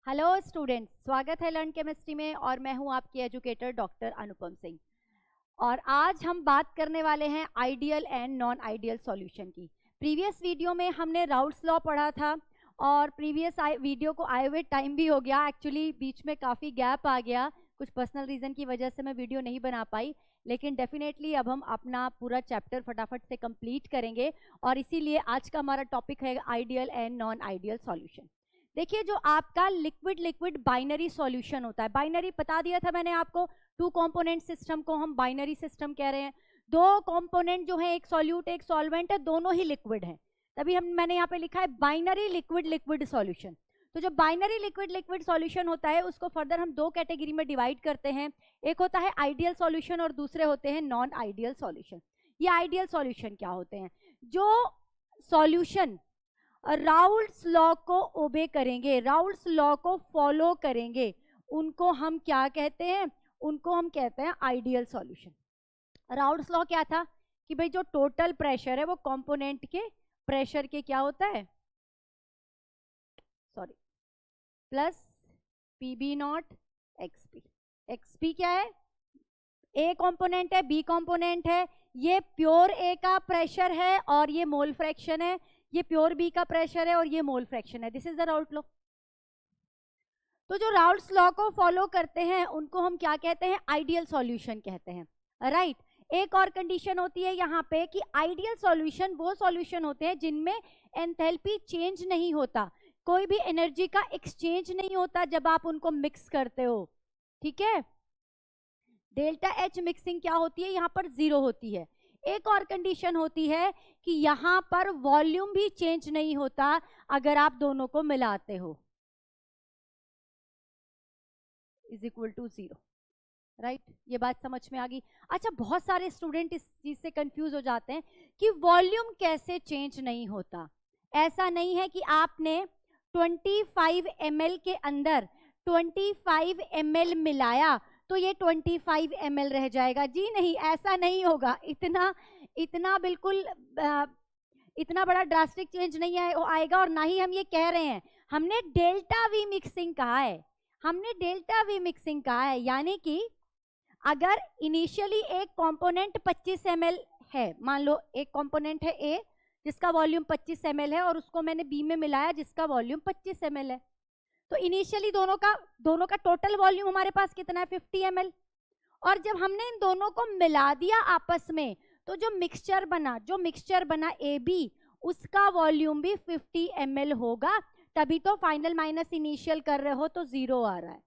Hello students, स्वागत है learn chemistry में और मैं हूं आपकी एजुकेटर डॉक्टर अनुपम सिंह। और आज हम बात करने वाले हैं ideal and non ideal solution की। प्रीवियस वीडियो में हमने राउल्स लॉ पढ़ा था और प्रीवियस वीडियो को आए हुए टाइम भी हो गया। एक्चुअली बीच में काफ़ी गैप आ गया, कुछ पर्सनल रीज़न की वजह से मैं वीडियो नहीं बना पाई, लेकिन डेफिनेटली अब हम अपना पूरा चैप्टर फटाफट से कंप्लीट करेंगे और इसीलिए आज का हमारा टॉपिक है ideal and non ideal solution. देखिए, जो आपका लिक्विड लिक्विड बाइनरी सॉल्यूशन होता है, बाइनरी बता दिया था मैंने आपको, टू कंपोनेंट सिस्टम को हम बाइनरी सिस्टम कह रहे हैं। दो कंपोनेंट जो है, एक सॉल्यूट एक सॉल्वेंट है, दोनों ही लिक्विड है, तभी मैंने यहाँ पे लिखा है बाइनरी लिक्विड लिक्विड सॉल्यूशन। तो जो बाइनरी लिक्विड लिक्विड सॉल्यूशन होता है उसको फर्दर हम दो कैटेगरी में डिवाइड करते हैं। एक होता है आइडियल सॉल्यूशन और दूसरे होते हैं नॉन आइडियल सॉल्यूशन। ये आइडियल सॉल्यूशन क्या होते हैं? जो सॉल्यूशन राउल्स लॉ को ओबे करेंगे, राउल्स लॉ को फॉलो करेंगे, उनको हम क्या कहते हैं? उनको हम कहते हैं आइडियल सॉल्यूशन। राउल्स लॉ क्या था कि भाई जो टोटल प्रेशर है वो कंपोनेंट के प्रेशर के क्या होता है, sorry, plus PB not XP. XP क्या है? ए कंपोनेंट है, बी कंपोनेंट है, ये प्योर ए का प्रेशर है और ये मोल फ्रैक्शन है, ये प्योर बी का प्रेशर है और ये मोल फ्रैक्शन है। This is the Raoult's law. तो जो राउल्स लॉ को फॉलो करते हैं उनको हम क्या कहते हैं? आइडियल सॉल्यूशन कहते हैं, राइट। एक और कंडीशन होती है यहाँ पे कि आइडियल सॉल्यूशन वो सॉल्यूशन होते हैं जिनमें एंथैल्पी चेंज नहीं होता, कोई भी एनर्जी का एक्सचेंज नहीं होता जब आप उनको मिक्स करते हो, ठीक है। डेल्टा एच मिक्सिंग क्या होती है? यहाँ पर जीरो होती है। एक और कंडीशन होती है कि यहां पर वॉल्यूम भी चेंज नहीं होता अगर आप दोनों को मिलाते हो, is equal to zero, right. ये बात समझ में आ गई? अच्छा, बहुत सारे स्टूडेंट इस चीज से कंफ्यूज हो जाते हैं कि वॉल्यूम कैसे चेंज नहीं होता। ऐसा नहीं है कि आपने 25 ml के अंदर 25 ml मिलाया तो ये 25 ml रह जाएगा। जी नहीं, ऐसा नहीं होगा। इतना बिल्कुल इतना बड़ा ड्रास्टिक चेंज नहीं आएगा। और ना ही हम ये कह रहे हैं, हमने डेल्टा वी मिक्सिंग कहा है, हमने डेल्टा वी मिक्सिंग कहा है। यानी कि अगर इनिशियली एक कंपोनेंट 25 ml है, मान लो एक कंपोनेंट है ए जिसका वॉल्यूम 25 ml है और उसको मैंने बी में मिलाया जिसका वॉल्यूम 25 ml है, तो इनिशियली दोनों का टोटल वॉल्यूम हमारे पास कितना है? 50 ml। और जब हमने इन दोनों को मिला दिया आपस में तो जो मिक्सचर बना ए बी, उसका वॉल्यूम भी 50 ml होगा। तभी तो फाइनल माइनस इनिशियल कर रहे हो तो जीरो आ रहा है।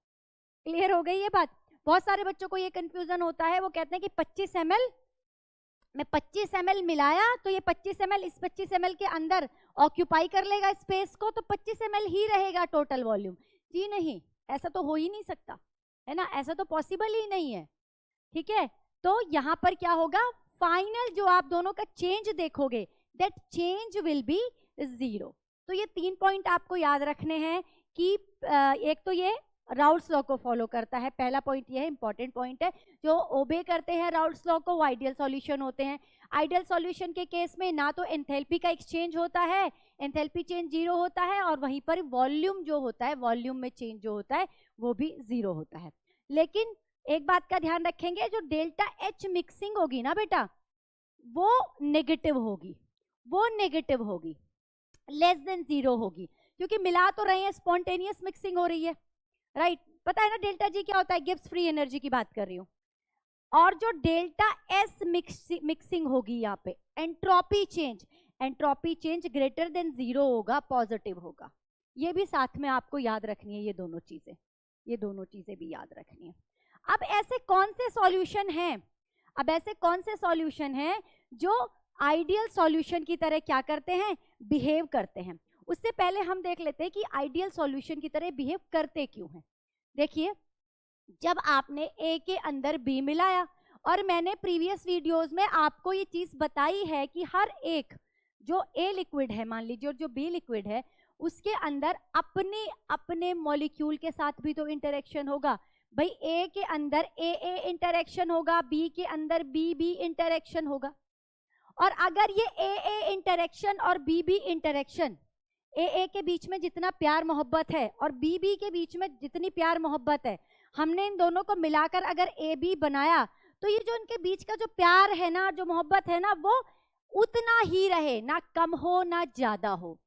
क्लियर हो गई ये बात? बहुत सारे बच्चों को ये कंफ्यूजन होता है, वो कहते हैं कि 25 ml में 25 ml मिलाया तो ये 25 ml इस 25 ml के अंदर ऑक्यूपाई कर लेगा स्पेस को, तो 25 ml ही रहेगा टोटल वॉल्यूम। जी नहीं, ऐसा तो हो ही नहीं सकता, है ना, ऐसा तो पॉसिबल ही नहीं है, ठीक है। तो यहाँ पर क्या होगा? फाइनल जो आप दोनों का चेंज देखोगे, that change will be zero. तो ये 3 पॉइंट आपको याद रखने हैं कि एक तो ये राउल्स लॉ को फॉलो करता है, पहला पॉइंट ये है, इंपॉर्टेंट पॉइंट है। जो ओबे करते हैं राउल्स लॉ को वो आइडियल सॉल्यूशन होते हैं। आइडियल सॉल्यूशन के केस में ना तो एंथैल्पी का एक्सचेंज होता है, एंथैल्पी चेंज जीरो होता है, और वहीं पर वॉल्यूम जो होता है, वॉल्यूम में चेंज जो होता है वो भी जीरो होता है। लेकिन एक बात का ध्यान रखेंगे, जो डेल्टा एच मिक्सिंग होगी ना बेटा, वो नेगेटिव होगी, वो नेगेटिव होगी, लेस देन जीरो होगी, क्योंकि मिला तो रहे हैं, स्पॉन्टेनियस मिक्सिंग हो रही है, राइट। पता है ना डेल्टा जी क्या होता है? गिब्स फ्री एनर्जी की बात कर रही हूं। और जो डेल्टा एस मिक्सिंग होगी, यहाँ पे entropy change greater than zero होगा, पॉजिटिव होगा। ये भी साथ में आपको याद रखनी है, ये दोनों चीजें भी याद रखनी है। अब ऐसे कौन से सॉल्यूशन हैं जो आइडियल सॉल्यूशन की तरह क्या करते हैं? बिहेव करते हैं। उससे पहले हम देख लेते हैं कि आइडियल सॉल्यूशन की तरह बिहेव करते क्यों हैं। देखिए, जब आपने ए के अंदर बी मिलाया, और मैंने प्रीवियस वीडियोस में आपको ये चीज बताई है कि हर एक जो ए लिक्विड है, मान लीजिए, और जो बी लिक्विड है, उसके अंदर अपने मॉलिक्यूल के साथ भी तो इंटरेक्शन होगा। भाई ए के अंदर ए इंटरेक्शन होगा, बी के अंदर बी इंटरेक्शन होगा। और अगर ये ए इंटरेक्शन और बी इंटरेक्शन ए के बीच में जितना प्यार मोहब्बत है और बी के बीच में जितनी प्यार मोहब्बत है, हमने इन दोनों को मिलाकर अगर ए बी बनाया, तो ये जो इनके बीच का जो प्यार है ना, जो मोहब्बत है ना, वो उतना ही रहे, ना कम हो ना ज्यादा हो।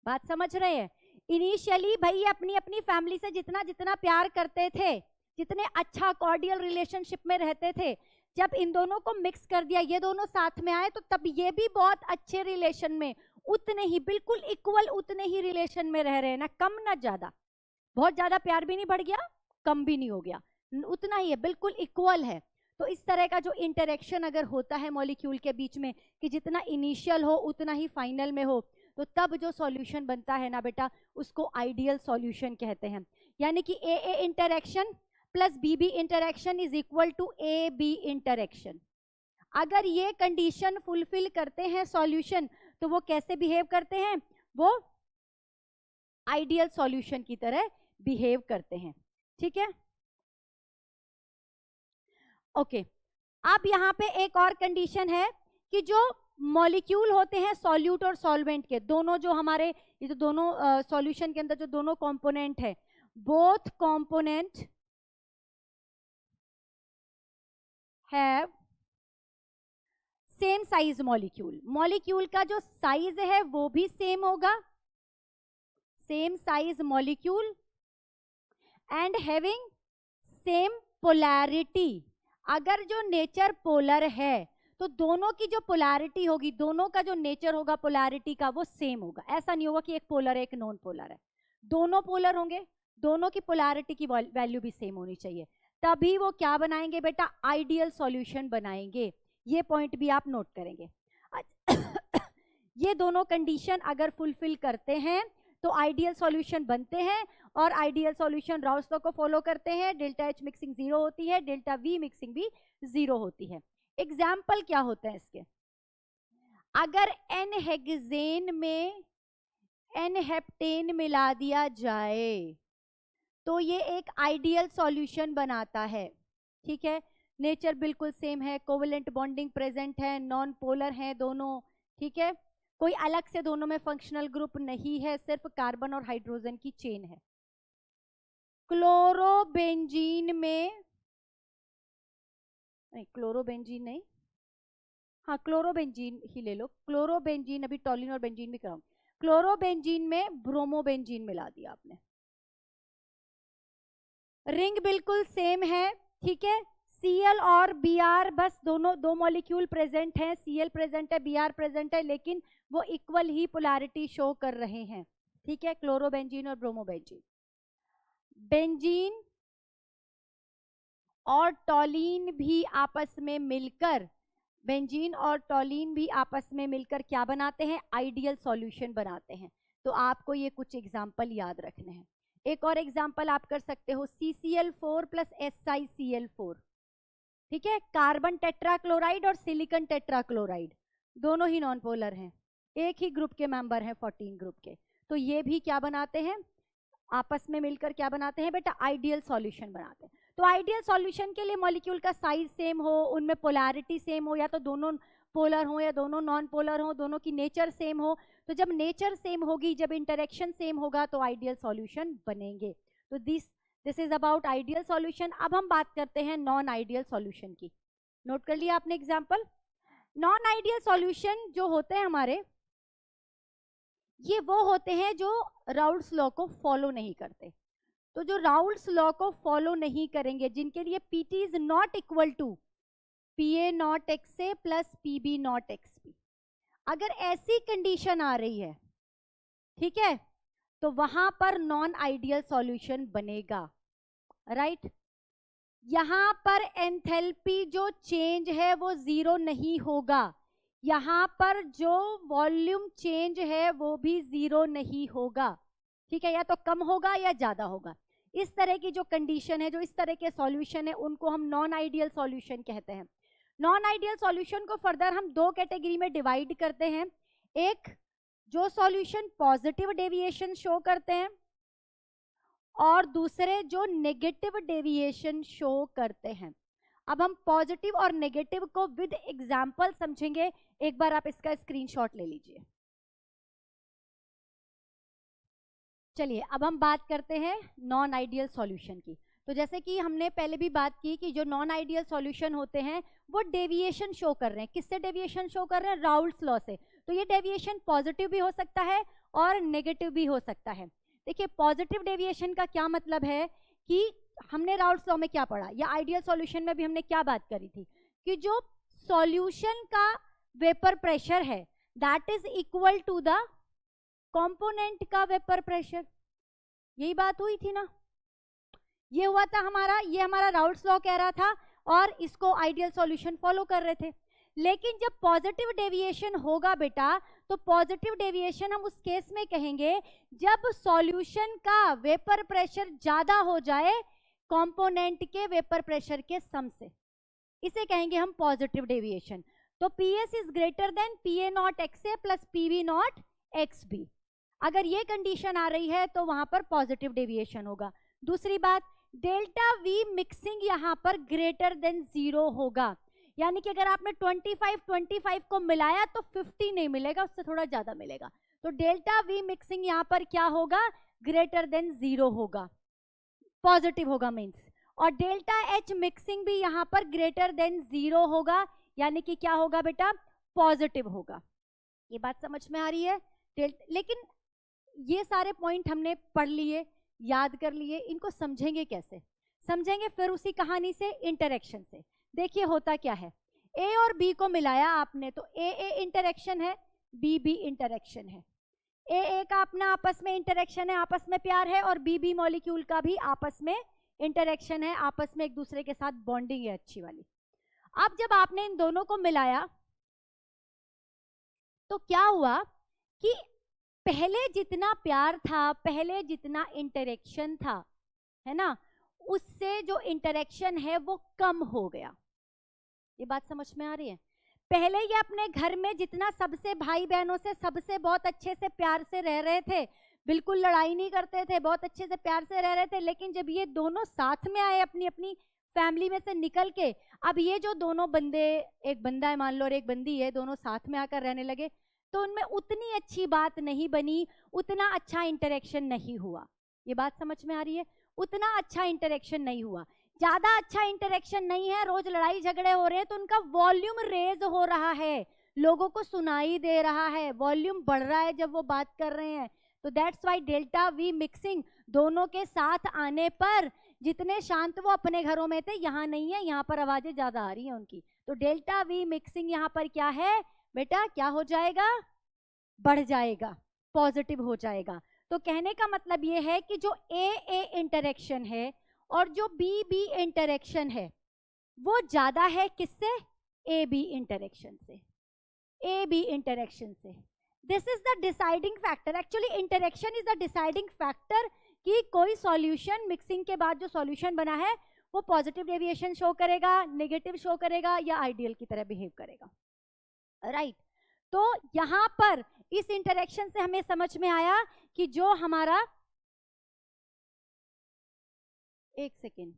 बात समझ रहे हैं? इनिशियली भाई अपनी अपनी फैमिली से जितना जितना प्यार करते थे, जितने अच्छा कॉर्डियल रिलेशनशिप में रहते थे, जब इन दोनों को मिक्स कर दिया, ये दोनों साथ में आए, तो तब ये भी बहुत अच्छे रिलेशन में, उतने ही बिल्कुल इक्वल उतने ही रिलेशन में रह रहे हैं, ना कम ना ज्यादा। बहुत ज्यादा प्यार भी नहीं बढ़ गया, कम भी नहीं हो गया, उतना ही है, बिल्कुल इक्वल है। तो इस तरह का जो इंटरेक्शन अगर होता है मॉलिक्यूल के बीच में, कि जितना इनिशियल हो उतना ही फाइनल में हो, तो तब जो सॉल्यूशन बनता है ना बेटा, उसको आइडियल सॉल्यूशन कहते हैं। यानी कि A interaction plus B interaction is equal to A B interaction. अगर ये कंडीशन फुलफिल करते हैं सॉल्यूशन, तो वो कैसे बिहेव करते हैं? वो आइडियल सॉल्यूशन की तरह बिहेव करते हैं। ठीक है, ओके। अब यहाँ पे एक और कंडीशन है कि जो मॉलिक्यूल होते हैं सॉल्यूट और सॉल्वेंट के, दोनों जो हमारे ये जो दोनों सॉल्यूशन के अंदर जो दोनों कंपोनेंट है, both component have same size molecule. Molecule का जो साइज है वो भी सेम होगा, same size molecule, and having same polarity. अगर जो नेचर पोलर है, तो दोनों की जो पोलैरिटी होगी, दोनों का जो नेचर होगा पोलैरिटी का, वो सेम होगा। ऐसा नहीं होगा कि एक पोलर है एक नॉन पोलर है, दोनों पोलर होंगे, दोनों की पोलैरिटी की वैल्यू भी सेम होनी चाहिए, तभी वो क्या बनाएंगे बेटा? आइडियल सॉल्यूशन बनाएंगे। ये पॉइंट भी आप नोट करेंगे। ये दोनों कंडीशन अगर फुलफिल करते हैं तो आइडियल सॉल्यूशन बनते हैं, और आइडियल सॉल्यूशन राउस लॉ को फॉलो करते हैं। डेल्टा एच मिक्सिंग 0 होती है, डेल्टा वी मिक्सिंग भी 0 होती है। एग्जाम्पल क्या होते हैं इसके? अगर एन हेक्सेन में एन हेप्टेन मिला दिया जाए, तो ये एक आइडियल सॉल्यूशन बनाता है। ठीक है, नेचर बिल्कुल सेम है, कोवेलेंट बॉन्डिंग प्रेजेंट है, नॉन पोलर है दोनों। ठीक है, कोई अलग से दोनों में फंक्शनल ग्रुप नहीं है, सिर्फ कार्बन और हाइड्रोजन की चेन है। क्लोरोबेंजीन में नहीं, क्लोरोबेंजीन नहीं, हाँ क्लोरोबेंजीन ही ले लो। क्लोरोबेंजीन, अभी टॉलिन और बेंजीन भी कराऊंगी। क्लोरोबेंजीन में ब्रोमोबेंजीन मिला दिया आपने, रिंग बिल्कुल सेम है। ठीक है, Cl और Br, बस दोनों दो मॉलिक्यूल प्रेजेंट हैं, Cl प्रेजेंट है, Br प्रेजेंट है, लेकिन वो इक्वल ही पोलैरिटी शो कर रहे हैं। ठीक है, क्लोरोबेंजीन और ब्रोमोबेंजीन। बेंजीन और टॉलीन भी आपस में मिलकर, बेंजीन और टॉलीन भी आपस में मिलकर क्या बनाते हैं? आइडियल सॉल्यूशन बनाते हैं। तो आपको ये कुछ एग्जाम्पल याद रखने हैं। एक और एग्जाम्पल आप कर सकते हो, CCl4 प्लस SiCl4। ठीक है, कार्बन टेट्राक्लोराइड और सिलिकॉन टेट्राक्लोराइड दोनों ही नॉन पोलर हैं, एक ही ग्रुप के मेंबर हैं 14 ग्रुप के। तो ये भी क्या बनाते हैं? आपस में मिलकर क्या बनाते हैं बेटा? आइडियल सॉल्यूशन बनाते हैं। तो आइडियल सॉल्यूशन के लिए मॉलिक्यूल का साइज सेम हो, उनमें पोलैरिटी सेम हो, या तो दोनों पोलर हो या दोनों नॉन पोलर हो, दोनों की नेचर सेम हो। तो जब नेचर सेम होगी, जब इंटरेक्शन सेम होगा, तो आइडियल सॉल्यूशन बनेंगे। तो this is about ideal solution. अब हम बात करते हैं नॉन आइडियल सॉल्यूशन की। नोट कर लिया आपने एग्जाम्पल? नॉन आइडियल सॉल्यूशन जो होते हैं हमारे, ये वो होते हैं जो राउल्स लॉ को फॉलो नहीं करते। तो जो राउल्स लॉ को फॉलो नहीं करेंगे, जिनके लिए PT is not equal to PA not X A plus PB not X B, अगर ऐसी कंडीशन आ रही है, ठीक है, तो वहां पर नॉन आइडियल सॉल्यूशन बनेगा। राइट, यहां पर एंथैल्पी जो चेंज है वो 0 नहीं होगा, यहां पर जो वॉल्यूम चेंज है वो भी 0 नहीं होगा। ठीक है, या तो कम होगा या ज्यादा होगा। इस तरह की जो कंडीशन है, जो इस तरह के सॉल्यूशन है, उनको हम नॉन आइडियल सॉल्यूशन कहते हैं। नॉन आइडियल सॉल्यूशन को फर्दर हम दो कैटेगरी में डिवाइड करते हैं। एक, जो सॉल्यूशन पॉजिटिव डेविएशन शो करते हैं, और दूसरे जो नेगेटिव डेविएशन शो करते हैं। अब हम पॉजिटिव और नेगेटिव को विद एग्जाम्पल समझेंगे। एक बार आप इसका स्क्रीनशॉट ले लीजिए। चलिए अब हम बात करते हैं नॉन आइडियल सॉल्यूशन की। तो जैसे कि हमने पहले भी बात की कि जो नॉन आइडियल सॉल्यूशन होते हैं वो डेविएशन शो कर रहे हैं। किससे डेविएशन शो कर रहे हैं? राउल्ट्स लॉ से। तो ये डेविएशन पॉजिटिव भी हो सकता है और नेगेटिव भी हो सकता है। देखिए पॉजिटिव डेविएशन का क्या मतलब है कि हमने राउल्ट्स लॉ में क्या पढ़ा, या आइडियल सॉल्यूशन में भी हमने क्या बात करी थी कि जो सॉल्यूशन का वेपर प्रेशर है that is equal to the component का वेपर प्रेशर। यही बात हुई थी ना, ये हुआ था हमारा, ये हमारा राउल्ट्स लॉ कह रहा था और इसको आइडियल सॉल्यूशन फॉलो कर रहे थे। लेकिन जब पॉजिटिव डेविएशन होगा बेटा, तो पॉजिटिव डेविएशन हम उस केस में कहेंगे जब सॉल्यूशन का वेपर प्रेशर ज्यादा हो जाए कंपोनेंट के वेपर प्रेशर के सम से, इसे कहेंगे हम पॉजिटिव डेविएशन। तो PS is greater than PA not XA plus PB not XB। अगर ये कंडीशन आ रही है तो वहां पर पॉजिटिव डेविएशन होगा। दूसरी बात, डेल्टा V मिक्सिंग यहां पर ग्रेटर देन 0 होगा, यानी कि अगर आपने 25 को मिलाया तो 50 नहीं मिलेगा, उससे थोड़ा ज्यादा मिलेगा। तो डेल्टा V मिक्सिंग यहां पर क्या होगा? ग्रेटर देन 0 होगा, पॉजिटिव होगा मीन्स। और डेल्टा H मिक्सिंग भी यहां पर ग्रेटर देन 0 होगा, यानी कि क्या होगा बेटा? पॉजिटिव होगा। ये बात समझ में आ रही है? लेकिन ये सारे पॉइंट हमने पढ़ लिए, याद कर लिए, इनको समझेंगे कैसे? समझेंगे फिर उसी कहानी से, इंटरेक्शन से। देखिए होता क्या है, A और B को मिलाया आपने तो AA इंटरेक्शन है, BB इंटरेक्शन है। AA का अपना आपस में इंटरेक्शन है, आपस में प्यार है, और BB मॉलिक्यूल का भी आपस में इंटरेक्शन है, आपस में एक दूसरे के साथ बॉन्डिंग है अच्छी वाली। अब जब आपने इन दोनों को मिलाया तो क्या हुआ कि पहले जितना प्यार था, पहले जितना इंटरेक्शन था, है ना, उससे जो इंटरेक्शन है वो कम हो गया। ये बात समझ में आ रही है? पहले ये अपने घर में जितना सबसे भाई बहनों से सबसे बहुत अच्छे से प्यार से रह रहे थे, बिल्कुल लड़ाई नहीं करते थे, बहुत अच्छे से प्यार से रह रहे थे। लेकिन जब ये दोनों साथ में आए अपनी अपनी फैमिली में से निकल के, अब ये जो दोनों बंदे, एक बंदा है मान लो और एक बंदी है, दोनों साथ में आकर रहने लगे, तो उनमें उतनी अच्छी बात नहीं बनी, उतना अच्छा इंटरेक्शन नहीं हुआ। ये बात समझ में आ रही है? उतना अच्छा इंटरेक्शन नहीं हुआ, ज्यादा अच्छा इंटरेक्शन नहीं है, रोज लड़ाई झगड़े हो रहे हैं, तो उनका वॉल्यूम रेज हो रहा है, लोगों को सुनाई दे रहा है, वॉल्यूम बढ़ रहा है जब वो बात कर रहे हैं। तो that's why delta V mixing दोनों के साथ आने पर, जितने शांत वो अपने घरों में थे, यहाँ नहीं है, यहाँ पर आवाजें ज्यादा आ रही हैं उनकी, तो डेल्टा V मिक्सिंग यहाँ पर क्या है बेटा? क्या हो जाएगा? बढ़ जाएगा, पॉजिटिव हो जाएगा। तो कहने का मतलब ये है कि जो AA इंटरेक्शन है और जो BB इंटरेक्शन है वो ज्यादा है किससे? AB इंटरेक्शन से, AB इंटरेक्शन से। This is the deciding factor, actually interaction is the deciding factor कि कोई सॉल्यूशन मिक्सिंग के बाद जो सॉल्यूशन बना है वो पॉजिटिव डेविएशन शो करेगा, नेगेटिव शो करेगा, या आइडियल की तरह बिहेव करेगा, राइट? तो यहां पर इस इंटरेक्शन से हमें समझ में आया कि जो हमारा, एक सेकेंड,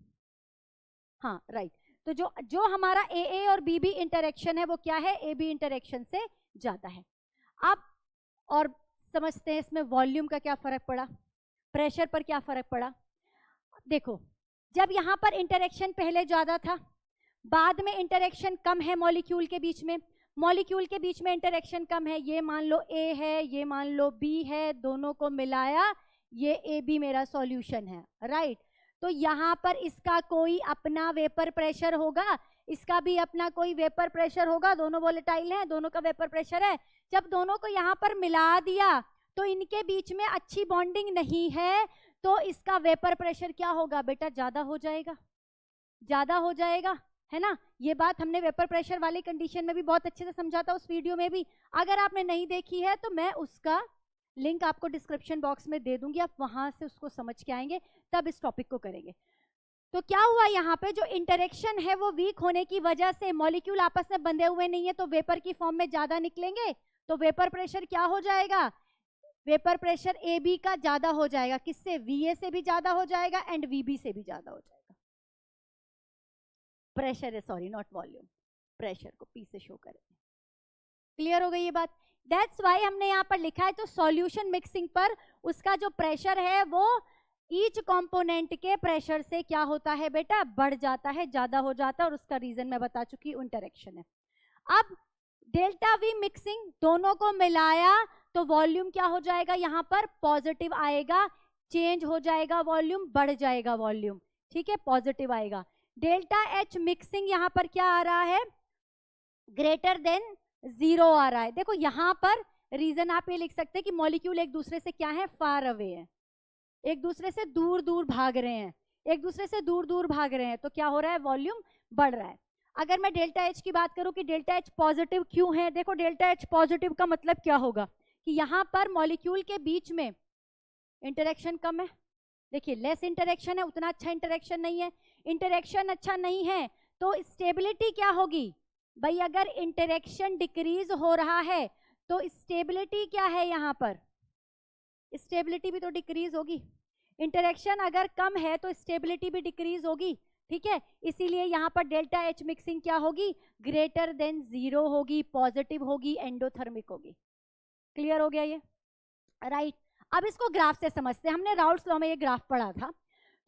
हाँ राइट, तो जो हमारा AA और BB इंटरेक्शन है वो क्या है? AB इंटरेक्शन से ज्यादा है। अब और समझते हैं इसमें वॉल्यूम का क्या फर्क पड़ा, प्रेशर पर क्या फर्क पड़ा। देखो, जब यहां पर इंटरेक्शन पहले ज्यादा था, बाद में इंटरेक्शन कम है मॉलिक्यूल के बीच में, मॉलिक्यूल के बीच में इंटरेक्शन कम है, ये मान लो A है, ये मान लो B है, दोनों को मिलाया ये AB मेरा सॉल्यूशन है, राइट? तो यहाँ पर इसका कोई अपना वेपर प्रेशर होगा, इसका भी अपना कोई वेपर प्रेशर होगा, दोनों वोलेटाइल हैं, दोनों का वेपर प्रेशर है। जब दोनों को यहाँ पर मिला दिया तो इनके बीच में अच्छी बॉन्डिंग नहीं है, तो इसका वेपर प्रेशर क्या होगा बेटा? ज्यादा हो जाएगा, ज्यादा हो जाएगा, है ना? ये बात हमने वेपर प्रेशर वाली कंडीशन में भी बहुत अच्छे से समझा था उस वीडियो में भी। अगर आपने नहीं देखी है तो मैं उसका लिंक आपको डिस्क्रिप्शन बॉक्स में दे दूंगी, आप वहां से उसको समझ के आएंगे, तब इस टॉपिक को करेंगे। तो क्या हुआ यहाँ पे, जो इंटरेक्शन है वो वीक होने की वजह से मॉलिक्यूल आपस में बंधे हुए नहीं है, तो वेपर की फॉर्म में ज्यादा निकलेंगे, तो वेपर प्रेशर क्या हो जाएगा? वेपर प्रेशर AB का ज्यादा हो जाएगा, किससे? VA से भी ज्यादा हो जाएगा एंड VB से भी ज्यादा हो जाएगा। प्रेशर है, सॉरी नॉट वॉल्यूम, प्रेशर को P से शो करेंगे। क्लियर हो गई ये बात? दैट्स वाई हमने यहाँ पर लिखा है। तो सॉल्यूशन मिक्सिंग पर उसका जो प्रेशर है वो ईच कंपोनेंट के प्रेशर से क्या होता है बेटा, बढ़ जाता है, ज्यादा हो जाता है, और उसका रीजन मैं बता चुकी हूँ, इंटरेक्शन है। अब डेल्टा वी मिक्सिंग दोनों को मिलाया तो वॉल्यूम क्या हो जाएगा, यहाँ पर पॉजिटिव आएगा, चेंज हो जाएगा वॉल्यूम, बढ़ जाएगा वॉल्यूम, ठीक है, पॉजिटिव आएगा। डेल्टा एच मिक्सिंग यहाँ पर क्या आ रहा है, ग्रेटर देन 0 आ रहा है। देखो यहाँ पर रीजन आप ये लिख सकते हैं कि मॉलिक्यूल एक दूसरे से क्या है, फार अवे है, एक दूसरे से दूर दूर भाग रहे हैं, एक दूसरे से दूर दूर भाग रहे हैं, तो क्या हो रहा है, वॉल्यूम बढ़ रहा है। अगर मैं डेल्टा एच की बात करूं कि डेल्टा एच पॉजिटिव क्यों है, देखो डेल्टा एच पॉजिटिव का मतलब क्या होगा कि यहाँ पर मॉलिक्यूल के बीच में इंटरेक्शन कम है। देखिए लेस इंटरेक्शन है, उतना अच्छा इंटरेक्शन नहीं है। इंटरेक्शन अच्छा नहीं है तो स्टेबिलिटी क्या होगी भाई, अगर इंटरेक्शन डिक्रीज हो रहा है तो स्टेबिलिटी क्या है, यहाँ पर स्टेबिलिटी भी तो डिक्रीज होगी। इंटरेक्शन अगर कम है तो स्टेबिलिटी भी डिक्रीज होगी, ठीक है। इसीलिए यहाँ पर डेल्टा एच मिक्सिंग क्या होगी, ग्रेटर देन 0 होगी, पॉजिटिव होगी, एंडोथर्मिक होगी। क्लियर हो गया ये, राइट। अब इसको ग्राफ से समझते हैं। हमने राउल्ट्स लॉ में ये ग्राफ पढ़ा था,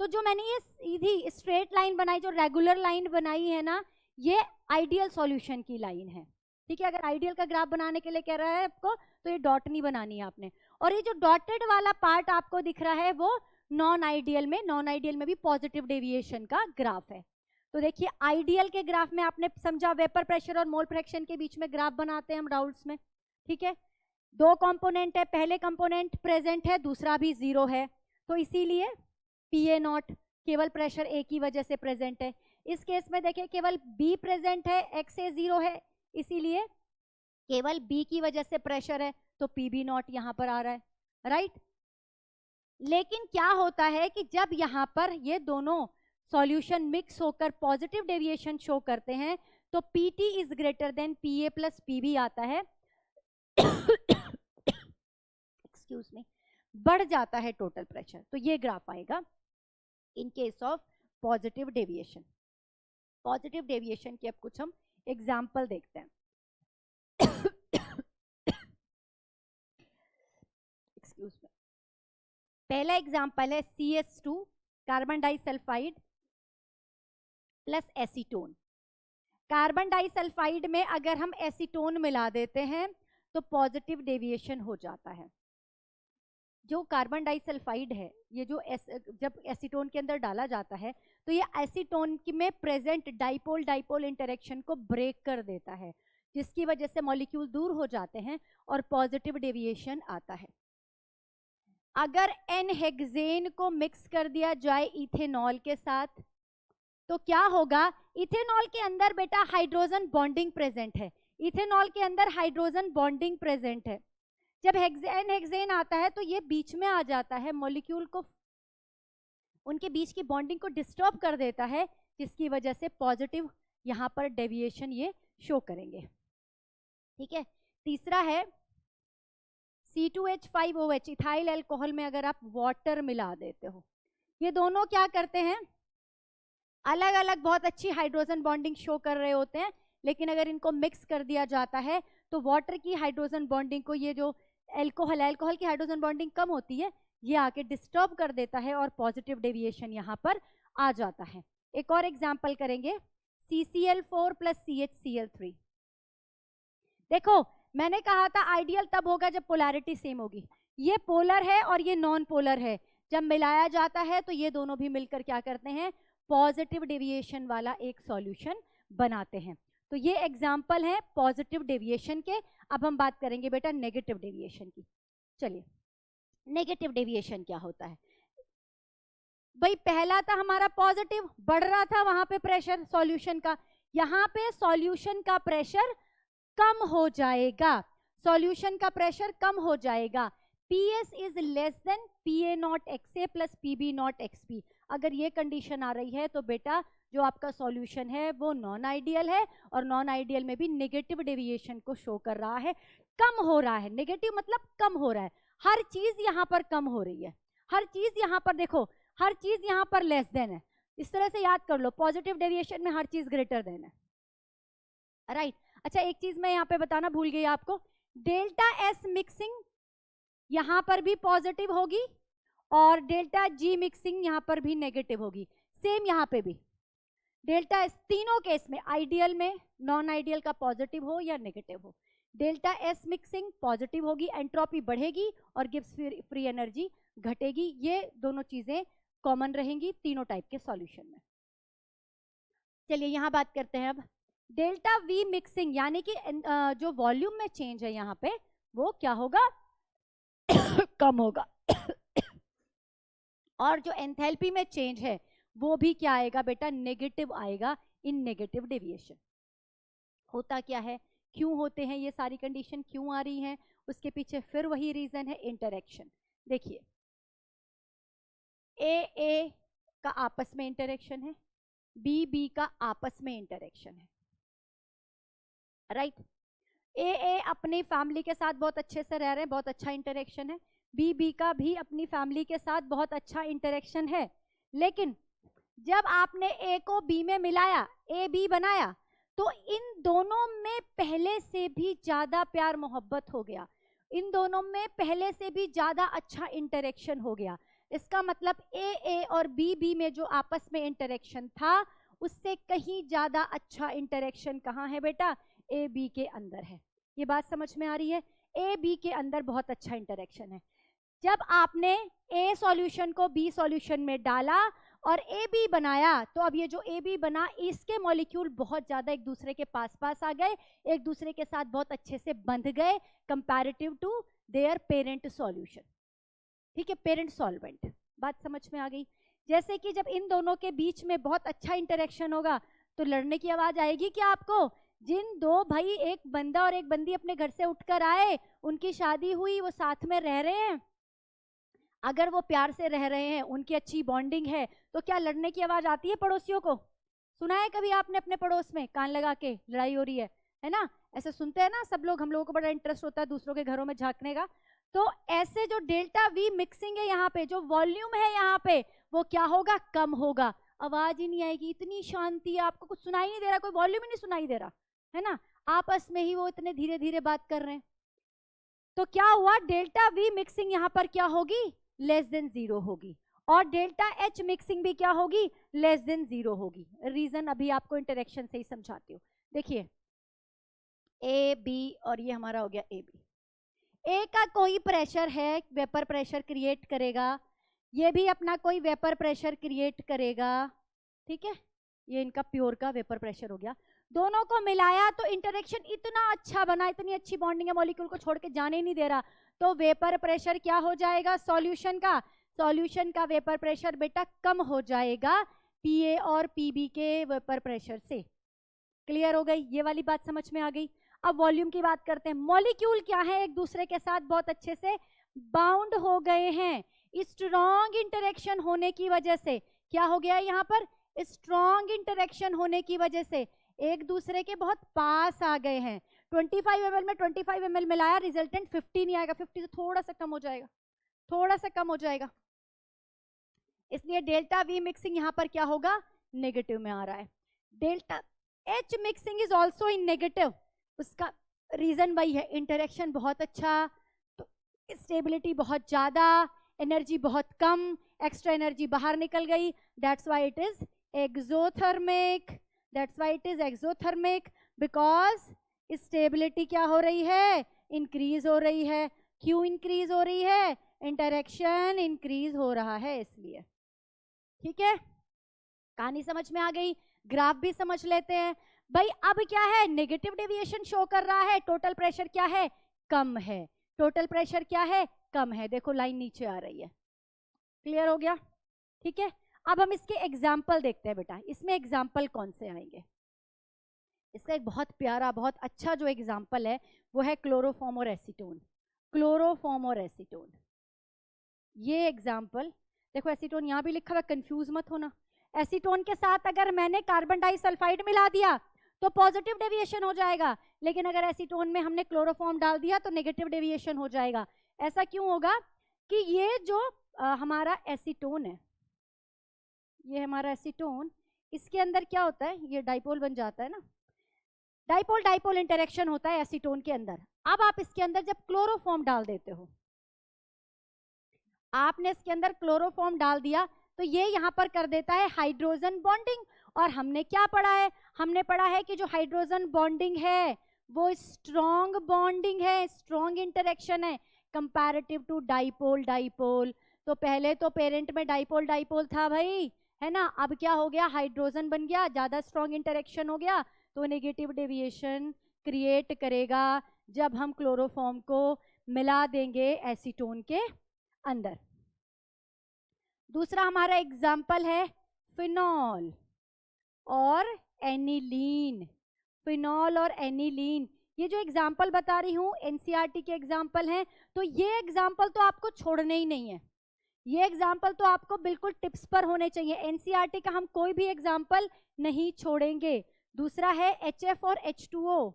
तो जो मैंने ये सीधी स्ट्रेट लाइन बनाई, जो रेगुलर लाइन बनाई है ना, ये आइडियल सॉल्यूशन की लाइन है, ठीक है। अगर आइडियल का ग्राफ बनाने के लिए कह रहा है आपको तो ये डॉट नहीं बनानी है आपने, और ये जो डॉटेड वाला पार्ट आपको दिख रहा है वो नॉन आइडियल में, नॉन आइडियल में भी पॉजिटिव डेविएशन का ग्राफ है। तो देखिए आइडियल के ग्राफ में आपने समझा, वेपर प्रेशर और मोल फ्रैक्शन के बीच में ग्राफ बनाते हैं हम राउल्ट्स में, ठीक है। दो कंपोनेंट है, पहले कंपोनेंट प्रेजेंट है, दूसरा भी 0 है, तो इसीलिए PA नॉट केवल प्रेशर A की वजह से प्रेजेंट है। इस केस में देखिए केवल B प्रेजेंट है, XA 0 है, इसीलिए केवल B की वजह से प्रेशर है, तो PB नॉट यहाँ पर आ रहा है, राइट। लेकिन क्या होता है कि जब यहाँ पर ये दोनों सॉल्यूशन मिक्स होकर पॉजिटिव डेविएशन शो करते हैं तो PT is greater than PA plus PB आता है, एक्सक्यूज मी, बढ़ जाता है टोटल प्रेशर। तो ये ग्राफ आएगा in case of positive deviation. Positive deviation की अब कुछ हम एग्जाम्पल देखते हैं। एक्सक्यूज मी, पहला एग्जाम्पल है CS2 carbon disulphide plus acetone. Carbon disulphide में अगर हम एसीटोन मिला देते हैं तो पॉजिटिव डेविएशन हो जाता है। जो कार्बन डाइसल्फाइड है, ये जो जब एसीटोन के अंदर डाला जाता है तो ये एसीटोन में प्रेजेंट डाइपोल डाइपोल इंटरेक्शन को ब्रेक कर देता है, जिसकी वजह से मॉलिक्यूल दूर हो जाते हैं और पॉजिटिव डेविएशन आता है। अगर N-हेक्सेन को मिक्स कर दिया जाए इथेनॉल के साथ तो क्या होगा, इथेनॉल के अंदर बेटा हाइड्रोजन बॉन्डिंग प्रेजेंट है, इथेनॉल के अंदर हाइड्रोजन बॉन्डिंग प्रेजेंट है। जब N-हेक्सेन आता है तो ये बीच में आ जाता है, मॉलिक्यूल को, उनके बीच की बॉन्डिंग को डिस्टर्ब कर देता है, जिसकी वजह से पॉजिटिव यहाँ पर डेविएशन ये शो करेंगे, ठीक है। तीसरा है C2H5OH, इथाइल अल्कोहल में अगर आप वाटर मिला देते हो, ये दोनों क्या करते हैं, अलग अलग बहुत अच्छी हाइड्रोजन बॉन्डिंग शो कर रहे होते हैं, लेकिन अगर इनको मिक्स कर दिया जाता है तो वाटर की हाइड्रोजन बॉन्डिंग को, ये जो अल्कोहल की हाइड्रोजन बॉन्डिंग कम होती है, ये आके डिस्टर्ब कर देता है और पॉजिटिव डेविएशन यहाँ पर आ जाता है। एक और एग्जाम्पल करेंगे, CCl4 प्लस CHCl3। देखो मैंने कहा था आइडियल तब होगा जब पोलैरिटी सेम होगी, ये पोलर है और ये नॉन पोलर है, जब मिलाया जाता है तो ये दोनों भी मिलकर क्या करते हैं, पॉजिटिव डेविएशन वाला एक सॉल्यूशन बनाते हैं। तो ये एग्जाम्पल है पॉजिटिव डेविएशन के। अब हम बात करेंगे बेटा नेगेटिव डेविएशन की। चलिए, नेगेटिव डेविएशन क्या होता है भाई, पहला था हमारा पॉजिटिव, बढ़ रहा था वहां पे प्रेशर सॉल्यूशन का, यहाँ पे सॉल्यूशन का प्रेशर कम हो जाएगा, सॉल्यूशन का प्रेशर कम हो जाएगा। PS is less than PA not XA plus PB not XB। अगर ये कंडीशन आ रही है तो बेटा जो आपका सॉल्यूशन है वो नॉन आइडियल है, और नॉन आइडियल में भी नेगेटिव डेविएशन को शो कर रहा है, कम हो रहा है। नेगेटिव मतलब कम हो रहा है, हर चीज यहाँ पर कम हो रही है, हर चीज यहाँ पर देखो, हर चीज यहाँ पर लेस देन है। इस तरह से याद कर लो, पॉजिटिव डेविएशन में हर चीज ग्रेटर देन है, राइट। अच्छा एक चीज मैं यहाँ पे बताना भूल गई आपको, डेल्टा एस मिक्सिंग यहां पर भी पॉजिटिव होगी और डेल्टा जी मिक्सिंग यहां पर भी नेगेटिव होगी। सेम यहां पे भी डेल्टा एस, तीनों केस में आइडियल में नॉन आइडियल का पॉजिटिव हो या नेगेटिव हो, डेल्टा एस मिक्सिंग पॉजिटिव होगी, एंट्रोपी बढ़ेगी और गिब्स फ्री एनर्जी घटेगी। ये दोनों चीजें कॉमन रहेंगी तीनों टाइप के सॉल्यूशन में। चलिए यहां बात करते हैं अब डेल्टा वी मिक्सिंग, यानी कि जो वॉल्यूम में चेंज है यहां पे वो क्या होगा कम होगा और जो एंथैल्पी में चेंज है वो भी क्या आएगा बेटा, नेगेटिव आएगा, इन नेगेटिव डेविएशन। होता क्या है, क्यों होते हैं ये सारी कंडीशन, क्यों आ रही हैं, उसके पीछे फिर वही रीजन है, इंटरेक्शन। देखिए ए का आपस में इंटरेक्शन है, बी का आपस में इंटरेक्शन है, राइट। ए अपनी फैमिली के साथ बहुत अच्छे से रह रहे हैं, बहुत अच्छा इंटरेक्शन है, बी का भी अपनी फैमिली के साथ बहुत अच्छा इंटरेक्शन है। लेकिन जब आपने ए को बी में मिलाया, ए बी बनाया, तो इन दोनों में पहले से भी ज्यादा प्यार मोहब्बत हो गया, इन दोनों में पहले से भी ज्यादा अच्छा इंटरेक्शन हो गया। इसका मतलब ए और बी में जो आपस में इंटरेक्शन था उससे कहीं ज्यादा अच्छा इंटरेक्शन कहाँ है बेटा, ए बी के अंदर है। ये बात समझ में आ रही है, ए बी के अंदर बहुत अच्छा इंटरेक्शन है। जब आपने ए सॉल्यूशन को बी सॉल्यूशन में डाला और ए बी बनाया, तो अब ये जो ए बी बना इसके मॉलिक्यूल बहुत ज्यादा एक दूसरे के पास पास आ गए, एक दूसरे के साथ बहुत अच्छे से बंध गए comparative to their parent solution. ठीक है, पेरेंट सॉल्वेंट, बात समझ में आ गई। जैसे कि जब इन दोनों के बीच में बहुत अच्छा इंटरेक्शन होगा तो लड़ने की आवाज आएगी क्या आपको? जिन दो भाई, एक बंदा और एक बंदी अपने घर से उठकर आए, उनकी शादी हुई, वो साथ में रह रहे हैं, अगर वो प्यार से रह रहे हैं, उनकी अच्छी बॉन्डिंग है, तो क्या लड़ने की आवाज आती है पड़ोसियों को? सुना है कभी आपने अपने पड़ोस में कान लगा के लड़ाई हो रही है ना? ऐसे सुनते हैं ना सब लोग, हम लोगों को बड़ा इंटरेस्ट होता है दूसरों के घरों में झांकने का। तो ऐसे जो डेल्टा वी मिक्सिंग है यहाँ पे, जो वॉल्यूम है यहाँ पे, वो क्या होगा, कम होगा, आवाज ही नहीं आएगी, इतनी शांति है, आपको कुछ सुनाई नहीं दे रहा, कोई वॉल्यूम ही नहीं सुनाई दे रहा है ना, आपस में ही वो इतने धीरे धीरे बात कर रहे हैं। तो क्या हुआ, डेल्टा वी मिक्सिंग यहाँ पर क्या होगी, लेस देन 0 होगी, और डेल्टा एच मिक्सिंग भी क्या होगी, लेस देन 0 होगी। रीजन अभी आपको इंटरेक्शन से ही समझाती हूँ। देखिए ए बी और ये हमारा हो गया ए बी, ए का कोई प्रेशर है, वेपर प्रेशर क्रिएट करेगा, ये भी अपना कोई वेपर प्रेशर क्रिएट करेगा, ठीक है, ये इनका प्योर का वेपर प्रेशर हो गया। दोनों को मिलाया तो इंटरेक्शन इतना अच्छा बना, इतनी अच्छी बॉन्डिंग है, मॉलिक्यूल को छोड़ के जाने ही नहीं दे रहा, तो वेपर प्रेशर क्या हो जाएगा, सॉल्यूशन का वेपर प्रेशर बेटा कम हो जाएगा पीए और पीबी के वेपर प्रेशर से। क्लियर हो गई, ये वाली बात समझ में आ गई। अब वॉल्यूम की बात करते हैं। मॉलिक्यूल क्या है, एक दूसरे के साथ बहुत अच्छे से बाउंड हो गए हैं, स्ट्रॉन्ग इंटरेक्शन होने की वजह से क्या हो गया, यहाँ पर स्ट्रॉन्ग इंटरेक्शन होने की वजह से एक दूसरे के बहुत पास आ गए हैं। 25 ml में 25 ml मिलाया, रिजल्टेंट 50 नहीं आएगा, 50 से थोड़ा सा कम हो जाएगा, थोड़ा सा कम हो जाएगा, इसलिए डेल्टा वी मिक्सिंग यहाँ पर क्या होगा, नेगेटिव में आ रहा है। Delta H mixing is also in negative, उसका रीजन वही है, इंटरेक्शन बहुत अच्छा, तो स्टेबिलिटी बहुत ज्यादा, एनर्जी बहुत कम, एक्स्ट्रा एनर्जी बाहर निकल गई, that's why it is exothermic, that's why it is exothermic, because stability क्या हो रही है, इंक्रीज हो रही है। क्यों इंक्रीज हो रही है, इंटरेक्शन इंक्रीज हो रहा है इसलिए। ठीक है, कहानी समझ में आ गई, ग्राफ भी समझ लेते हैं भाई। अब क्या है, नेगेटिव डेविएशन शो कर रहा है, टोटल प्रेशर क्या है, कम है, टोटल प्रेशर क्या है, कम है, देखो लाइन नीचे आ रही है। क्लियर हो गया, ठीक है। अब हम इसके एग्जाम्पल देखते हैं बेटा, इसमें एग्जाम्पल कौन से आएंगे। इसका एक बहुत प्यारा, बहुत अच्छा जो एग्जाम्पल है वो है क्लोरोफॉर्म और एसीटोन। क्लोरोफॉर्म और एसीटोन, ये एग्जाम्पल देखो, एसीटोन यहाँ भी लिखा हुआ, कंफ्यूज मत होना। एसीटोन के साथ अगर मैंने कार्बन डाइसल्फाइड मिला दिया तो पॉजिटिव डेविएशन हो जाएगा, लेकिन अगर एसीटोन में हमने क्लोरोफॉर्म डाल दिया तो नेगेटिव डेविएशन हो जाएगा। ऐसा क्यों होगा कि ये जो हमारा एसीटोन है, ये हमारा एसीटोन, इसके अंदर क्या होता है, ये डाइपोल बन जाता है ना, डाइपोल डाइपोल इंटरेक्शन होता है एसीटोन के अंदर। अब आप इसके अंदर जब क्लोरोफॉर्म डाल देते हो, आपने इसके अंदर क्लोरोफॉर्म डाल दिया तो ये यहाँ पर कर देता है हाइड्रोजन बॉन्डिंग। और हमने क्या पढ़ा है, हमने पढ़ा है कि जो हाइड्रोजन बॉन्डिंग है वो स्ट्रॉन्ग बॉन्डिंग है, स्ट्रॉन्ग इंटरेक्शन है कंपैरेटिव टू डाइपोल डाइपोल। तो पहले तो पेरेंट में डाइपोल डाइपोल था भाई, है ना, अब क्या हो गया, हाइड्रोजन बन गया, ज्यादा स्ट्रॉन्ग इंटरेक्शन हो गया, तो नेगेटिव डेविएशन क्रिएट करेगा जब हम क्लोरोफॉर्म को मिला देंगे एसीटोन के अंदर। दूसरा हमारा एग्जाम्पल है फिनॉल और एनिलीन। फिनॉल और एनिलीन, ये जो एग्जाम्पल बता रही हूं एनसीईआरटी के एग्जाम्पल हैं, तो ये एग्जाम्पल तो आपको छोड़ने ही नहीं है, ये एग्जाम्पल तो आपको बिल्कुल टिप्स पर होने चाहिए। एनसीईआरटी का हम कोई भी एग्जाम्पल नहीं छोड़ेंगे। दूसरा है HF और H2O।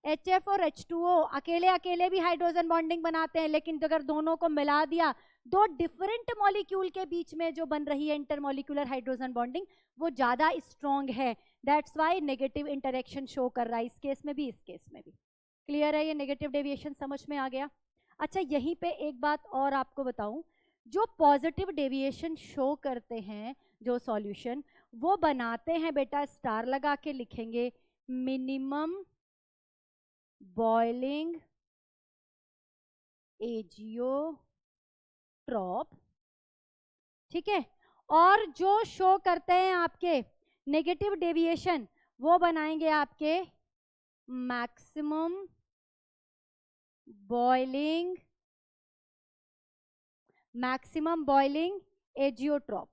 HF और H2O अकेले अकेले भी हाइड्रोजन बॉन्डिंग बनाते हैं, लेकिन अगर दोनों को मिला दिया, दो डिफरेंट मॉलिक्यूल के बीच में जो बन रही है इंटरमॉलिक्यूलर हाइड्रोजन बॉन्डिंग वो ज्यादा स्ट्रॉन्ग है, that's why negative interaction show कर रहा है इस केस में भी, इस केस में भी। क्लियर है, ये नेगेटिव डेविएशन समझ में आ गया। अच्छा, यहीं पे एक बात और आपको बताऊं, जो पॉजिटिव डेविएशन शो करते हैं जो सॉल्यूशन, वो बनाते हैं बेटा, स्टार लगा के लिखेंगे, मिनिमम बॉइलिंग एजियोट्रॉप, ठीक है। और जो शो करते हैं आपके नेगेटिव डेविएशन वो बनाएंगे आपके मैक्सिमम बॉइलिंग एजियोट्रॉप।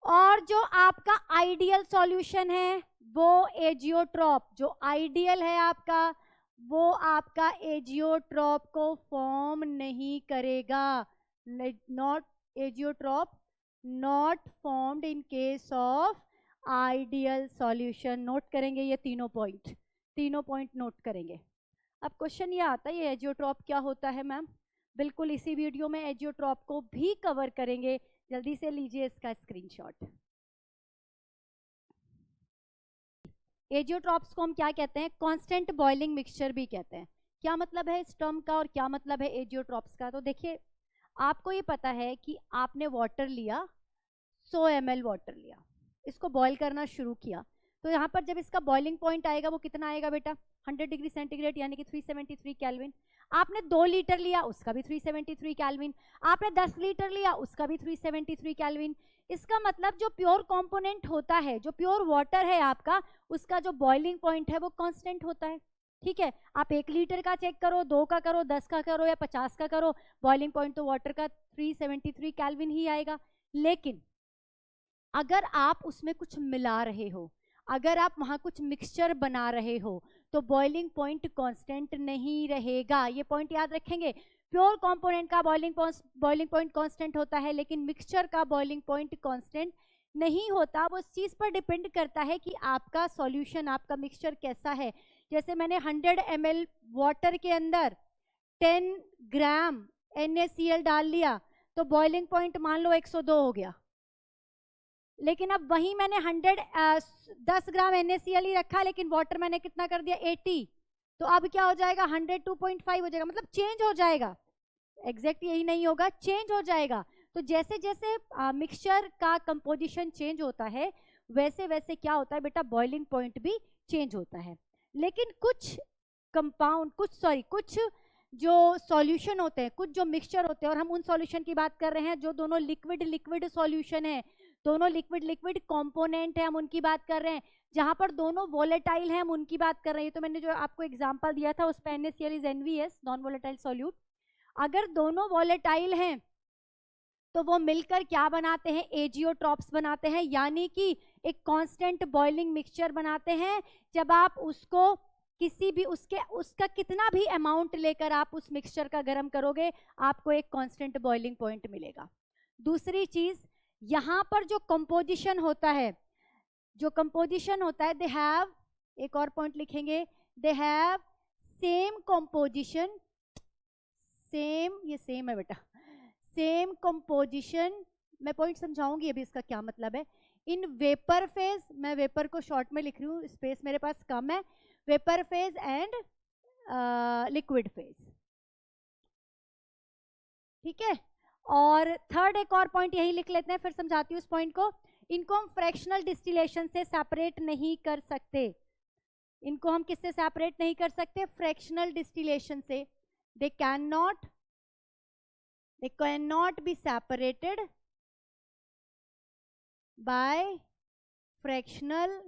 और जो आपका आइडियल सॉल्यूशन है वो एजियोट्रॉप, जो आइडियल है आपका वो आपका एजियोट्रॉप को फॉर्म नहीं करेगा, not azeotrope not formed in case of ideal solution. Note करेंगे ये तीनों पॉइंट नोट करेंगे। अब क्वेश्चन ये आता है ये एजियोट्रॉप क्या होता है मैम, बिल्कुल इसी वीडियो में एजियोट्रॉप को भी कवर करेंगे, जल्दी से लीजिए इसका स्क्रीनशॉट। एजियोट्रॉप्स को हम क्या कहते हैं, कांस्टेंट बॉइलिंग मिक्सचर भी कहते हैं। क्या मतलब है इस टर्म का और क्या मतलब है एजियोट्रॉप्स का, तो देखिए आपको ये पता है कि आपने वाटर लिया, 100 ml वाटर लिया, इसको बॉईल करना शुरू किया, तो यहाँ पर जब इसका बॉइलिंग पॉइंट आएगा वो कितना आएगा बेटा, 100 डिग्री सेंटीग्रेड यानी कि 373 केल्विन। आपने 2 लीटर लिया, उसका भी 373 केल्विन। आपने 10 लीटर लिया, उसका भी 373 केल्विन। इसका मतलब जो प्योर कंपोनेंट होता है, जो प्योर वाटर है आपका, उसका जो बॉइलिंग पॉइंट है वो कांस्टेंट होता है, ठीक है। आप 1 लीटर का चेक करो, 2 का करो, 10 का करो या 50 का करो, बॉइलिंग पॉइंट तो वाटर का 373 केल्विन ही आएगा। लेकिन अगर आप उसमें कुछ मिला रहे हो, अगर आप वहां कुछ मिक्सचर बना रहे हो, तो बॉइलिंग पॉइंट कांस्टेंट नहीं रहेगा। ये पॉइंट याद रखेंगे, प्योर कंपोनेंट का बॉइलिंग पॉइंट कांस्टेंट होता है, लेकिन मिक्सचर का बॉइलिंग पॉइंट कांस्टेंट नहीं होता। वो इस चीज पर डिपेंड करता है कि आपका सॉल्यूशन, आपका मिक्सचर कैसा है। जैसे मैंने 100 ml वाटर के अंदर 10 ग्राम NaCl डाल लिया, तो बॉइलिंग पॉइंट मान लो 102 हो गया, लेकिन अब वही मैंने 10 ग्राम NaCl ही रखा, लेकिन वाटर मैंने कितना कर दिया 80, तो अब क्या हो जाएगा 102.5 हो जाएगा, मतलब चेंज हो जाएगा। एग्जैक्ट यही नहीं होगा, चेंज हो जाएगा। तो जैसे जैसे मिक्सचर का कंपोजिशन चेंज होता है वैसे वैसे क्या होता है बेटा, बॉइलिंग पॉइंट भी चेंज होता है। लेकिन कुछ जो सॉल्यूशन होते हैं, कुछ जो मिक्सचर होते हैं, और हम उन सॉल्यूशन की बात कर रहे हैं जो दोनों लिक्विड सॉल्यूशन है, दोनों लिक्विड कंपोनेंट है, हम उनकी बात कर रहे हैं। जहां पर दोनों वोलेटाइल है हम उनकी बात कर रहे हैं। तो मैंने जो आपको एग्जांपल दिया था उस पे NaCl is NVS, non volatile solute. अगर दोनों वोलेटाइल हैं तो वो मिलकर क्या बनाते हैं, एजियोट्रॉप्स बनाते हैं, यानी कि एक कांस्टेंट बॉइलिंग मिक्सचर बनाते हैं। जब आप उसको किसी भी उसका कितना भी अमाउंट लेकर आप उस मिक्सचर का गर्म करोगे, आपको एक कांस्टेंट बॉइलिंग पॉइंट मिलेगा। दूसरी चीज, यहां पर जो कंपोजिशन होता है, दे हैव, एक और पॉइंट लिखेंगे, दे हैव सेम कंपोजिशन, ये सेम है बेटा, सेम कंपोजिशन। मैं पॉइंट समझाऊंगी अभी इसका क्या मतलब है। इन वेपर फेज, मैं वेपर को शॉर्ट में लिख रही हूँ, स्पेस मेरे पास कम है, vapour phase and liquid phase, ठीक है। और थर्ड एक और पॉइंट यही लिख लेते हैं, फिर समझाती हूँ उस पॉइंट को। इनको हम फ्रैक्शनल डिस्टिलेशन से सेपरेट नहीं कर सकते। इनको हम किससे सेपरेट नहीं कर सकते? फ्रैक्शनल डिस्टिलेशन से। They can not be separated by fractional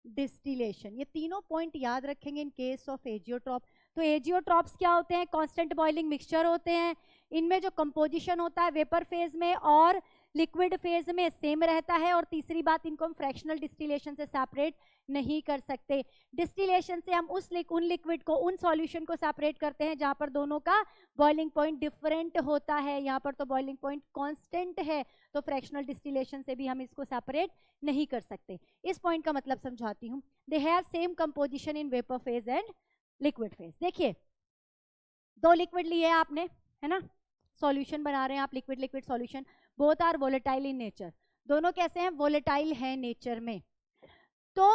distillation. ये तीनों पॉइंट याद रखेंगे इन केस ऑफ एजियोट्रॉप। तो एजियोट्रॉप्स क्या होते हैं? कांस्टेंट बॉइलिंग मिक्सचर होते हैं। इनमें जो कंपोजिशन होता है वेपर फेज में और लिक्विड फेज में सेम रहता है। और तीसरी बात, इनको हम फ्रैक्शनल डिस्टिलेशन से सेपरेट नहीं कर सकते। डिस्टिलेशन से हम उन लिक्विड को, उन सॉल्यूशन को सेपरेट करते हैं जहां पर दोनों का बॉइलिंग पॉइंट डिफरेंट होता है। यहाँ पर तो बॉइलिंग पॉइंट कांस्टेंट है, तो फ्रैक्शनल डिस्टिलेशन से भी हम इसको सेपरेट नहीं कर सकते। इस पॉइंट का मतलब समझाती हूँ। They have same composition in vapour phase and liquid phase. देखिए, दो लिक्विड लिए आपने, है ना, सॉल्यूशन बना रहे हैं आप, liquid liquid solution. Both are volatile in nature. दोनों कैसे हैं? वोलेटाइल हैं नेचर में। तो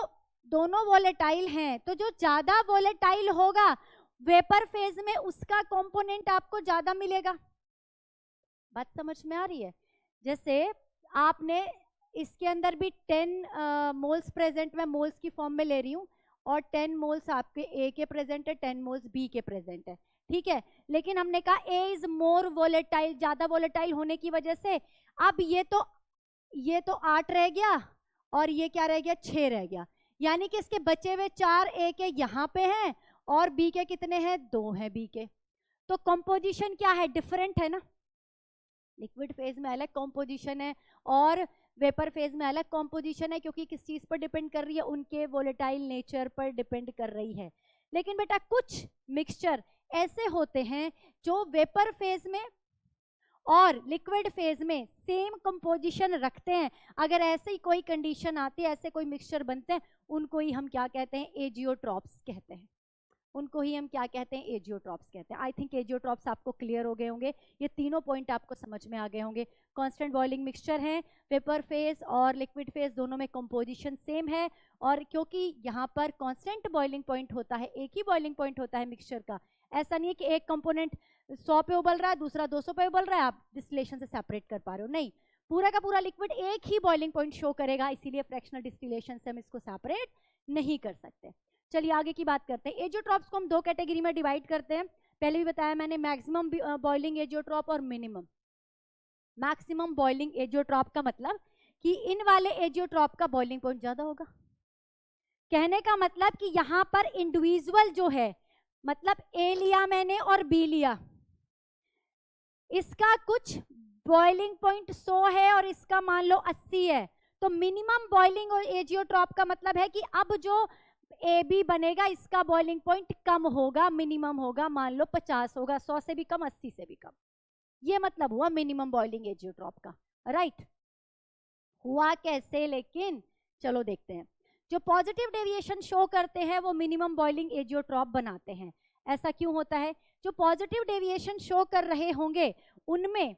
दोनों वोलेटाइल हैं, तो जो ज्यादा वोलेटाइल होगा वेपर फेज में, उसका कंपोनेंट आपको ज्यादा मिलेगा। बात समझ में आ रही है? जैसे आपने इसके अंदर भी 10 मोल्स प्रेजेंट, मैं मोल्स की फॉर्म में ले रही हूँ, और 10 मोल्स आपके ए के प्रेजेंट है, 10 मोल्स बी के प्रेजेंट है, ठीक है। लेकिन हमने कहा ए इज मोर वोलेटाइल, ज्यादा वोलेटाइल होने की वजह से अब ये तो 8 रह गया और ये क्या रह गया? 6 रह गया। यानी कि इसके बचे हुए 4 ए के यहाँ पे हैं और बी के कितने हैं? 2 हैं बी के। तो कंपोजिशन क्या है? डिफरेंट है ना। लिक्विड फेज में अलग कंपोजिशन है और वेपर फेज में अलग कंपोजिशन है, क्योंकि किस चीज पर डिपेंड कर रही है? उनके वोलेटाइल नेचर पर डिपेंड कर रही है। लेकिन बेटा कुछ मिक्सचर ऐसे होते हैं जो वेपर फेज में और लिक्विड फेज में सेम कंपोजिशन रखते हैं। अगर ऐसे ही कोई कंडीशन आती है, ऐसे कोई मिक्सचर बनते हैं, उनको ही हम क्या कहते हैं? एजियोट्रॉप्स कहते हैं। उनको ही हम क्या कहते हैं? एजियोट्रॉप्स कहते हैं। आई थिंक एजियोट्रॉप्स आपको क्लियर हो गए होंगे, ये तीनों पॉइंट आपको समझ में आ गए होंगे। कांस्टेंट बॉइलिंग मिक्सचर है, वेपर फेज और लिक्विड फेज दोनों में कंपोजिशन सेम है। और क्योंकि यहाँ पर कांस्टेंट बॉइलिंग पॉइंट होता है, एक ही बॉइलिंग पॉइंट होता है मिक्सचर का, ऐसा नहीं है कि एक कंपोनेंट 100 पे उबल रहा है, दूसरा 200 पे उबल रहा है, आप डिस्टिलेशन से सेपरेट कर पा रहे हो, नहीं। पूरा का पूरा लिक्विड एक ही बॉइलिंग पॉइंट शो करेगा, इसीलिए फ्रैक्शनल डिस्टिलेशन से हम इसको सेपरेट नहीं कर सकते। चलिए आगे की बात करते हैं। एजियोट्रॉप्स को हम 2 कैटेगरी में डिवाइड करते हैं। पहले भी बताया मैंने, मैक्सिमम बॉइलिंग एजियोट्रॉप और मिनिमम। मैक्सिमम बॉइलिंग एजियोट्रॉप का मतलब कि इन वाले एजियोट्रॉप का बॉइलिंग पॉइंट ज्यादा होगा। कहने का मतलब कि यहां पर इंडिविजुअल जो है, मतलब ए लिया मैंने और बी लिया, इसका कुछ बॉइलिंग पॉइंट 100 है और इसका मान लो 80 है, तो मिनिमम बॉइलिंग और एजियोट्रॉप का मतलब है कि अब जो ए बी बनेगा इसका बॉइलिंग पॉइंट कम होगा, मिनिमम होगा, मान लो 50 होगा, 100 से भी कम, 80 से भी कम। ये मतलब हुआ मिनिमम बॉइलिंग एजियोट्रॉप का, राइट। हुआ कैसे लेकिन? चलो देखते हैं। जो पॉजिटिव डेविएशन शो करते हैं वो मिनिमम बॉइलिंग एजियोट्रॉप बनाते हैं। ऐसा क्यों होता है? जो पॉजिटिव डेविएशन शो कर रहे होंगे उनमें,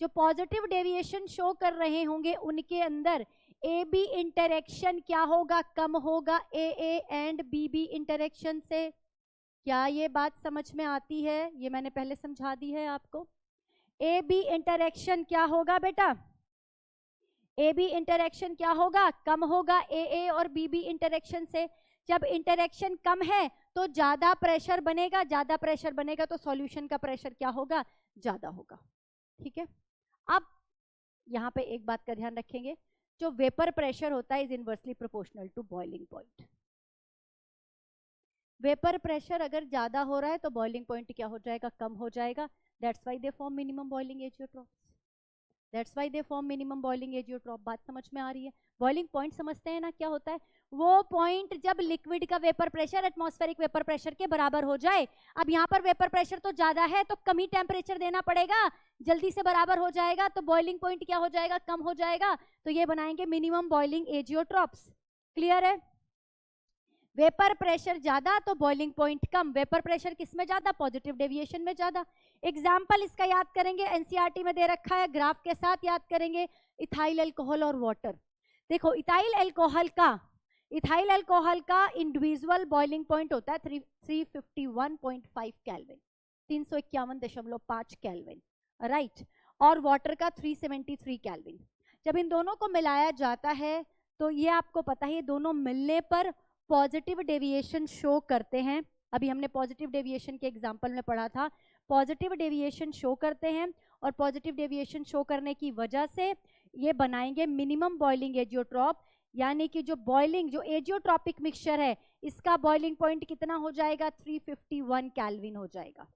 जो पॉजिटिव डेविएशन शो कर रहे होंगे उनके अंदर ए बी इंटरेक्शन क्या होगा? कम होगा A A and B B interaction से। क्या ये बात समझ में आती है? ये मैंने पहले समझा दी है आपको। ए बी इंटरेक्शन क्या होगा बेटा? ए बी इंटरेक्शन क्या होगा? कम होगा ए ए और बी बी इंटरेक्शन से। जब इंटरेक्शन कम है तो ज्यादा प्रेशर बनेगा, ज्यादा प्रेशर बनेगा तो सॉल्यूशन का प्रेशर क्या होगा? ज्यादा होगा, ठीक है। अब यहां पे एक बात का ध्यान रखेंगे, जो वेपर प्रेशर होता है is inversely proportional to boiling point. Vapour pressure अगर ज्यादा हो रहा है तो बॉइलिंग पॉइंट क्या हो जाएगा? कम हो जाएगा। That's why they form minimum boiling azeotropes. That's why they form minimum boiling azeotrope. बात समझ में आ रही है? बॉइलिंग पॉइंट समझते हैं ना क्या होता है? वो पॉइंट जब लिक्विड का vapour pressure atmospheric vapour pressure के बराबर हो जाए। अब यहाँ पर वेपर प्रेशर तो ज्यादा है तो कम ही टेम्परेचर देना पड़ेगा, जल्दी से बराबर हो जाएगा, तो बॉइलिंग पॉइंट क्या हो जाएगा? कम हो जाएगा। तो ये बनाएंगे मिनिमम बॉइलिंग एजियोट्रॉप्स। क्लियर है? वेपर प्रेशर ज्यादा तो बॉइलिंग पॉइंट कम। वेपर प्रेशर किस में ज्यादा? पॉजिटिव डेविएशन में ज्यादा। एग्जाम्पल इसका याद करेंगे, एनसीईआरटी में दे रखा है, ग्राफ के साथ याद करेंगे। इथाइल अल्कोहल और वाटर। देखो इथाइल अल्कोहल का इथाइल अल्कोहल का इंडिविजुअल बॉइलिंग पॉइंट होता है 351.5 केल्विन, 351.5 केल्विन, राइट। और वाटर का 373 केल्विन। जब इन दोनों को मिलाया जाता है तो ये आपको पता है, ये दोनों मिलने पर पॉजिटिव डेविएशन शो करते हैं। अभी हमने पॉजिटिव डेविएशन के एग्जांपल में पढ़ा था, पॉजिटिव डेविएशन शो करते हैं और पॉजिटिव डेविएशन शो करने की वजह से ये बनाएंगे मिनिमम बॉइलिंग एजियोट्रॉप, यानी कि जो बॉइलिंग, जो एजियोट्रॉपिक मिक्सचर है, इसका बॉइलिंग पॉइंट कितना हो जाएगा, 351 केल्विन हो जाएगा,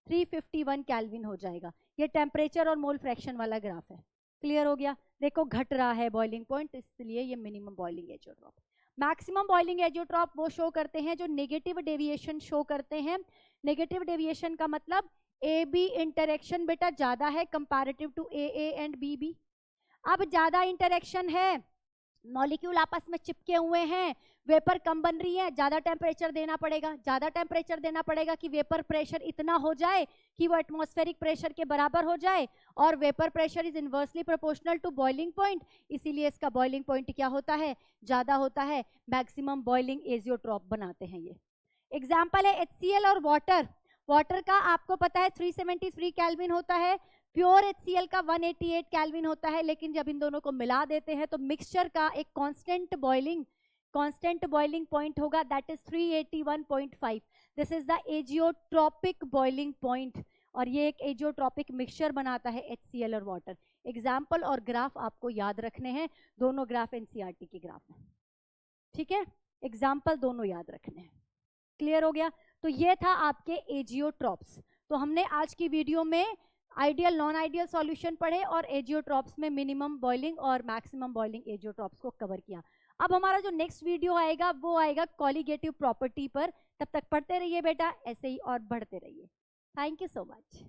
351 केल्विन हो जाएगा। ये टेम्परेचर और मोल फ्रैक्शन वाला ग्राफ है, क्लियर हो गया। देखो घट रहा है बॉइलिंग पॉइंट, इसलिए ये minimum boiling azeotrope. Maximum boiling azeotrope वो शो करते हैं जो नेगेटिव डेविएशन शो करते हैं। नेगेटिव डेविएशन का मतलब ए बी इंटरेक्शन बेटा ज्यादा है comparative to A and B B. अब ज्यादा इंटरेक्शन है, मॉलिक्यूल आपस में चिपके हुए हैं, वेपर कम बन रही है, ज्यादा टेम्परेचर देना पड़ेगा, ज्यादा टेम्परेचर देना पड़ेगा कि वेपर प्रेशर इतना हो जाए कि वो एटमॉस्फेरिक प्रेशर के बराबर हो जाए, और vapour pressure is inversely proportional to boiling point, इसीलिए इसका बॉइलिंग पॉइंट क्या होता है, ज्यादा होता है। मैक्सिमम बॉइलिंग एजियोट्रॉप बनाते हैं ये। एग्जाम्पल है HCl और वाटर। वाटर का आपको पता है 373 केल्विन होता है, प्योर HCl का 188 केल्विन होता है, लेकिन जब इन दोनों को मिला देते हैं तो मिक्सचर का एक कांस्टेंट बॉइलिंग पॉइंट होगा, that is 381.5। This is the azeotropic boiling point, और ये एक एजियोट्रॉपिक मिक्सचर बनाता है HCl और वाटर। एग्जाम्पल और ग्राफ आपको याद रखने हैं, दोनों ग्राफ NCERT के ग्राफ हैं, ठीक है। एग्जाम्पल दोनों याद रखने हैं, क्लियर हो गया। तो ये था आपके एजियोट्रॉप्स। तो हमने आज की वीडियो में आइडियल नॉन आइडियल सॉल्यूशन पढ़े और एजियोट्रॉप्स में मिनिमम बॉइलिंग और मैक्सिमम बॉइलिंग एजियोट्रॉप्स को कवर किया। अब हमारा जो नेक्स्ट वीडियो आएगा वो आएगा कॉलीगेटिव प्रॉपर्टी पर। तब तक पढ़ते रहिए बेटा ऐसे ही और बढ़ते रहिए। Thank you so much.